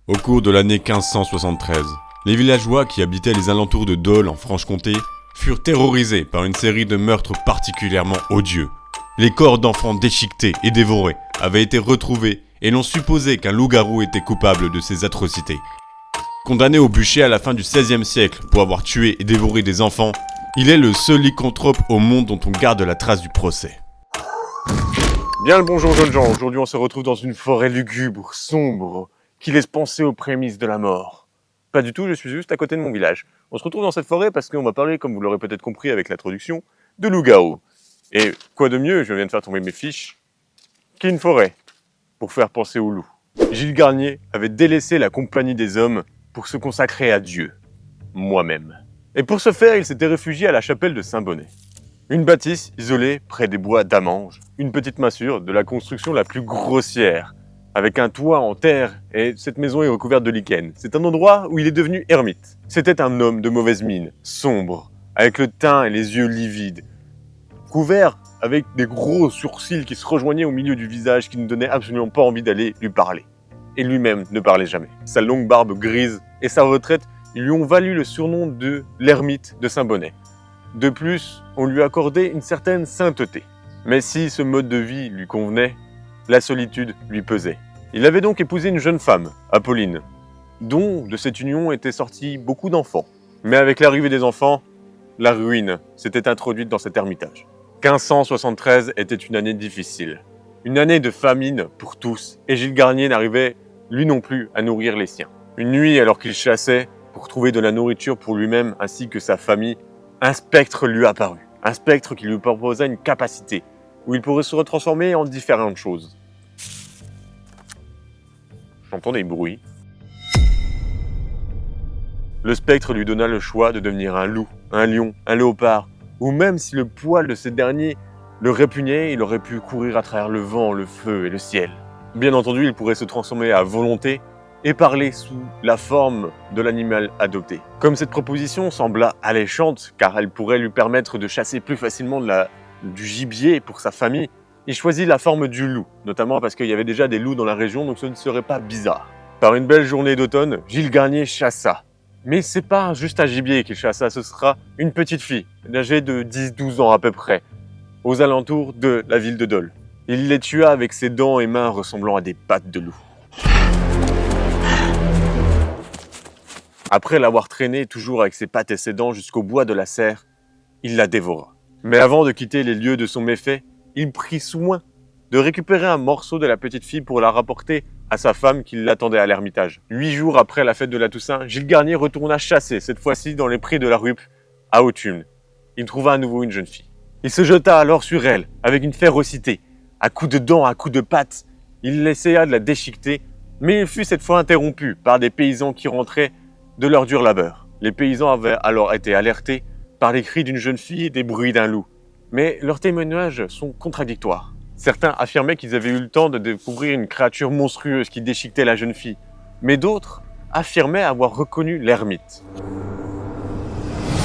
Au cours de l'année 1573, les villageois qui habitaient les alentours de Dole en Franche-Comté furent terrorisés par une série de meurtres particulièrement odieux. Les corps d'enfants déchiquetés et dévorés avaient été retrouvés et l'on supposait qu'un loup-garou était coupable de ces atrocités. Condamné au bûcher à la fin du XVIe siècle pour avoir tué et dévoré des enfants, il est le seul lycanthrope au monde dont on garde la trace du procès. Bien le bonjour jeunes gens, aujourd'hui on se retrouve dans une forêt lugubre, sombre, qui laisse penser aux prémices de la mort. Pas du tout, je suis juste à côté de mon village. On se retrouve dans cette forêt parce qu'on va parler, comme vous l'aurez peut-être compris avec l'introduction, de loup-garou. Et quoi de mieux, je viens de faire tomber mes fiches, qu'une forêt, pour faire penser au loup. Gilles Garnier avait délaissé la compagnie des hommes pour se consacrer à Dieu, moi-même. Et pour ce faire, il s'était réfugié à la chapelle de Saint-Bonnet. Une bâtisse isolée près des bois d'Amange, une petite masure de la construction la plus grossière, avec un toit en terre et cette maison est recouverte de lichen. C'est un endroit où il est devenu ermite. C'était un homme de mauvaise mine, sombre, avec le teint et les yeux livides, couvert avec des gros sourcils qui se rejoignaient au milieu du visage qui ne donnaient absolument pas envie d'aller lui parler. Et lui-même ne parlait jamais. Sa longue barbe grise et sa retraite lui ont valu le surnom de l'ermite de Saint-Bonnet. De plus, on lui accordait une certaine sainteté. Mais si ce mode de vie lui convenait, la solitude lui pesait. Il avait donc épousé une jeune femme, Apolline, dont de cette union étaient sortis beaucoup d'enfants. Mais avec l'arrivée des enfants, la ruine s'était introduite dans cet ermitage. 1573 était une année difficile. Une année de famine pour tous, et Gilles Garnier n'arrivait, lui non plus, à nourrir les siens. Une nuit, alors qu'il chassait pour trouver de la nourriture pour lui-même ainsi que sa famille, un spectre lui apparut. Un spectre qui lui proposa une capacité, où il pourrait se retransformer en différentes choses. J'entends des bruits. Le spectre lui donna le choix de devenir un loup, un lion, un léopard, ou même si le poil de ces derniers le répugnait, il aurait pu courir à travers le vent, le feu et le ciel. Bien entendu, il pourrait se transformer à volonté et parler sous la forme de l'animal adopté. Comme cette proposition sembla alléchante, car elle pourrait lui permettre de chasser plus facilement du gibier pour sa famille, il choisit la forme du loup, notamment parce qu'il y avait déjà des loups dans la région, donc ce ne serait pas bizarre. Par une belle journée d'automne, Gilles Garnier chassa. Mais c'est pas juste un gibier qu'il chassa, ce sera une petite fille, âgée de 10-12 ans à peu près, aux alentours de la ville de Dole. Il les tua avec ses dents et mains ressemblant à des pattes de loup. Après l'avoir traînée toujours avec ses pattes et ses dents jusqu'au bois de la serre, il la dévora. Mais avant de quitter les lieux de son méfait, il prit soin de récupérer un morceau de la petite fille pour la rapporter à sa femme qui l'attendait à l'ermitage. 8 jours après la fête de la Toussaint, Gilles Garnier retourna chasser, cette fois-ci dans les prés de la Ruppe, à Autun. Il trouva à nouveau une jeune fille. Il se jeta alors sur elle, avec une férocité. À coups de dents, à coups de pattes, il essaya de la déchiqueter, mais il fut cette fois interrompu par des paysans qui rentraient de leur dur labeur. Les paysans avaient alors été alertés par les cris d'une jeune fille et des bruits d'un loup. Mais leurs témoignages sont contradictoires. Certains affirmaient qu'ils avaient eu le temps de découvrir une créature monstrueuse qui déchiquetait la jeune fille, mais d'autres affirmaient avoir reconnu l'ermite.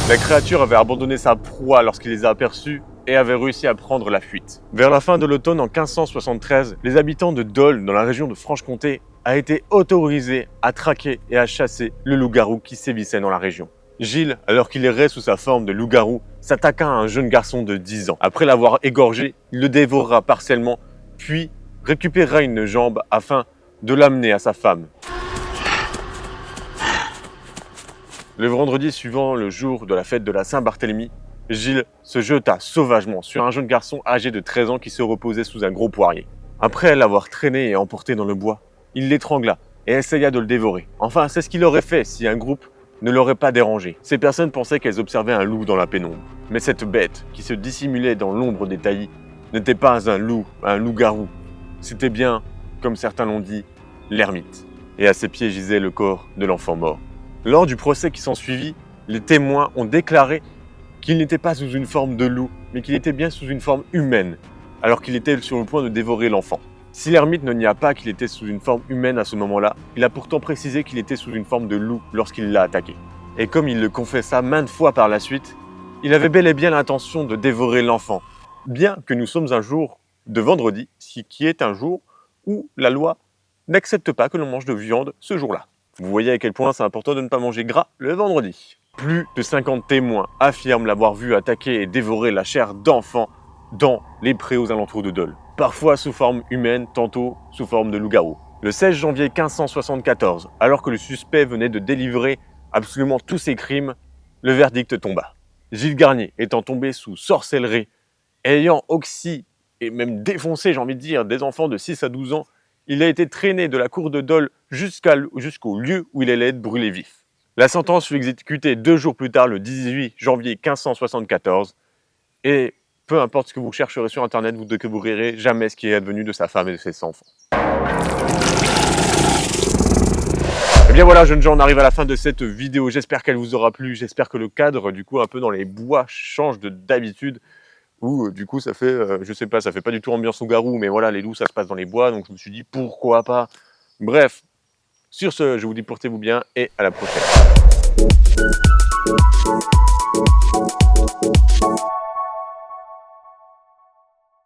La créature avait abandonné sa proie lorsqu'il les a aperçus et avait réussi à prendre la fuite. Vers la fin de l'automne en 1573, les habitants de Dole, dans la région de Franche-Comté, a été autorisés à traquer et à chasser le loup-garou qui sévissait dans la région. Gilles, alors qu'il errait sous sa forme de loup-garou, s'attaqua à un jeune garçon de 10 ans. Après l'avoir égorgé, il le dévorera partiellement, puis récupérera une jambe afin de l'amener à sa femme. Le vendredi suivant le jour de la fête de la Saint-Barthélemy, Gilles se jeta sauvagement sur un jeune garçon âgé de 13 ans qui se reposait sous un gros poirier. Après l'avoir traîné et emporté dans le bois, il l'étrangla et essaya de le dévorer. Enfin, c'est ce qu'il aurait fait si un groupe ne l'aurait pas dérangé. Ces personnes pensaient qu'elles observaient un loup dans la pénombre. Mais cette bête, qui se dissimulait dans l'ombre des taillis, n'était pas un loup, un loup-garou. C'était bien, comme certains l'ont dit, l'ermite. Et à ses pieds gisait le corps de l'enfant mort. Lors du procès qui s'ensuivit, les témoins ont déclaré qu'il n'était pas sous une forme de loup, mais qu'il était bien sous une forme humaine, alors qu'il était sur le point de dévorer l'enfant. Si l'ermite ne nia pas qu'il était sous une forme humaine à ce moment-là, il a pourtant précisé qu'il était sous une forme de loup lorsqu'il l'a attaqué. Et comme il le confessa maintes fois par la suite, il avait bel et bien l'intention de dévorer l'enfant, bien que nous sommes un jour de vendredi, ce qui est un jour où la loi n'accepte pas que l'on mange de viande ce jour-là. Vous voyez à quel point c'est important de ne pas manger gras le vendredi. Plus de 50 témoins affirment l'avoir vu attaquer et dévorer la chair d'enfants dans les prés aux alentours de Dole. Parfois sous forme humaine, tantôt sous forme de loup-garou. Le 16 janvier 1574, alors que le suspect venait de délivrer absolument tous ses crimes, le verdict tomba. Gilles Garnier étant tombé sous sorcellerie, ayant oxy et même défoncé, j'ai envie de dire, des enfants de 6 à 12 ans, il a été traîné de la cour de Dole jusqu'au lieu où il allait être brûlé vif. La sentence fut exécutée 2 jours plus tard, le 18 janvier 1574, et peu importe ce que vous chercherez sur internet, vous ne découvrirez jamais ce qui est advenu de sa femme et de ses enfants. Et bien voilà, jeunes gens, on arrive à la fin de cette vidéo. J'espère qu'elle vous aura plu. J'espère que le cadre, du coup, un peu dans les bois, change d'habitude. Ou du coup, ça fait, je sais pas, ça fait pas du tout ambiance loup-garou, mais voilà, les loups, ça se passe dans les bois, donc je me suis dit, pourquoi pas. Bref, sur ce, je vous dis portez-vous bien et à la prochaine.